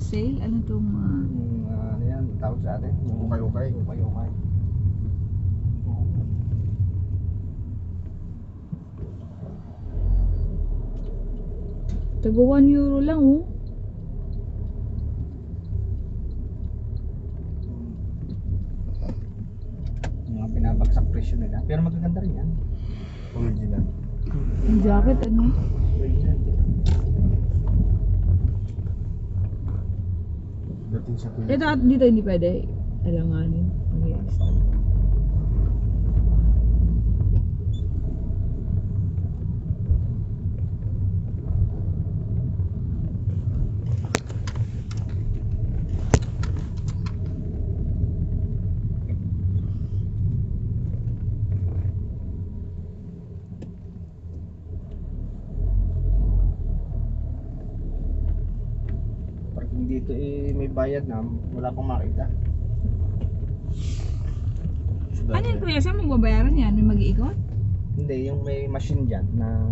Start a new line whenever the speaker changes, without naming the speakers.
Sale? Ano itong
Ano yan, tawag sa atin? Yung ukay-ukay. Ukay-ukay.
taga 1 euro lang oh.
Yung mga pinabagsak presyo nila. Pero magaganda rin yan. Original.
Yung jacket ano?
Original din. Dating sa Pilipinas.
Ito at dito hindi pwede. Alanganin. Mag-i-install.
Parking dito may bayad na. Wala pang makita.
Ano yun kuya? Saan mo babayaran yan? May mag-iikot?
Hindi, yung may machine dyan na